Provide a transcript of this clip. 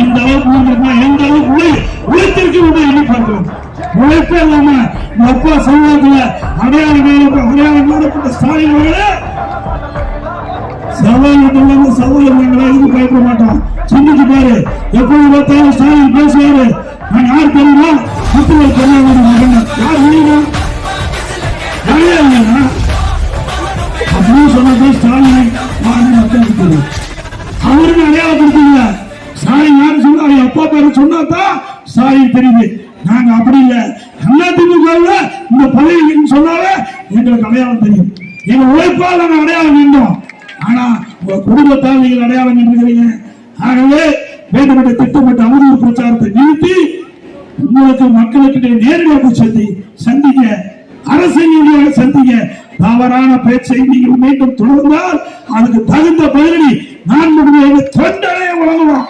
இந்த அளவுக்கு எந்த அளவுக்கு உழைத்திருக்கு எண்ணி பார்க்கிறோம். உழைப்பே இல்லாம அப்பா சமூகத்துல அடையாளப்பட்ட ஸ்டாலின் சவால் இது பயப்பட மாட்டோம். சிந்திச்சு பாரு, எப்போது பார்த்தாலும் ஸ்டாலின் பேசுவாரு. நான் யார் தெரியுமா? முத்துவேல் கருணாநிதி மகன். யார் இல்லையா அப்படின்னு சொன்னது ஸ்டாலின் மக்களுக்கு தெரியும். அவருக்கு அடையாளப்படுத்தீங்க. ஸ்டாலின் யாரு சொன்னா அப்பா பேரு சொன்னாதான் ஸ்டாலின் தெரியுது. நாங்க அப்படி இல்ல. அதிமுக இந்த பதவி சொன்னாலே எங்களுக்கு அடையாளம் தெரியும். எங்க உழைப்பால் நாங்கள் அடையாளம் வேண்டும். ஆனா உங்க குடும்பத்தால் நீங்கள் அடையாளம் நின்றுகிறீங்க. ஆகவே வேண்டுமென்ற திட்டமிட்ட அவதூறு பிரச்சாரத்தை நிறுத்தி உங்களுக்கு மக்களுக்கு நேரடியாக சந்திக்க அரசியல் சந்திக்க தவறான பேச்சை நீங்கள் மீண்டும் தொடர்ந்தால் அதுக்கு தகுந்த பதிலடி நான் தொண்டனை வழங்குவோம்.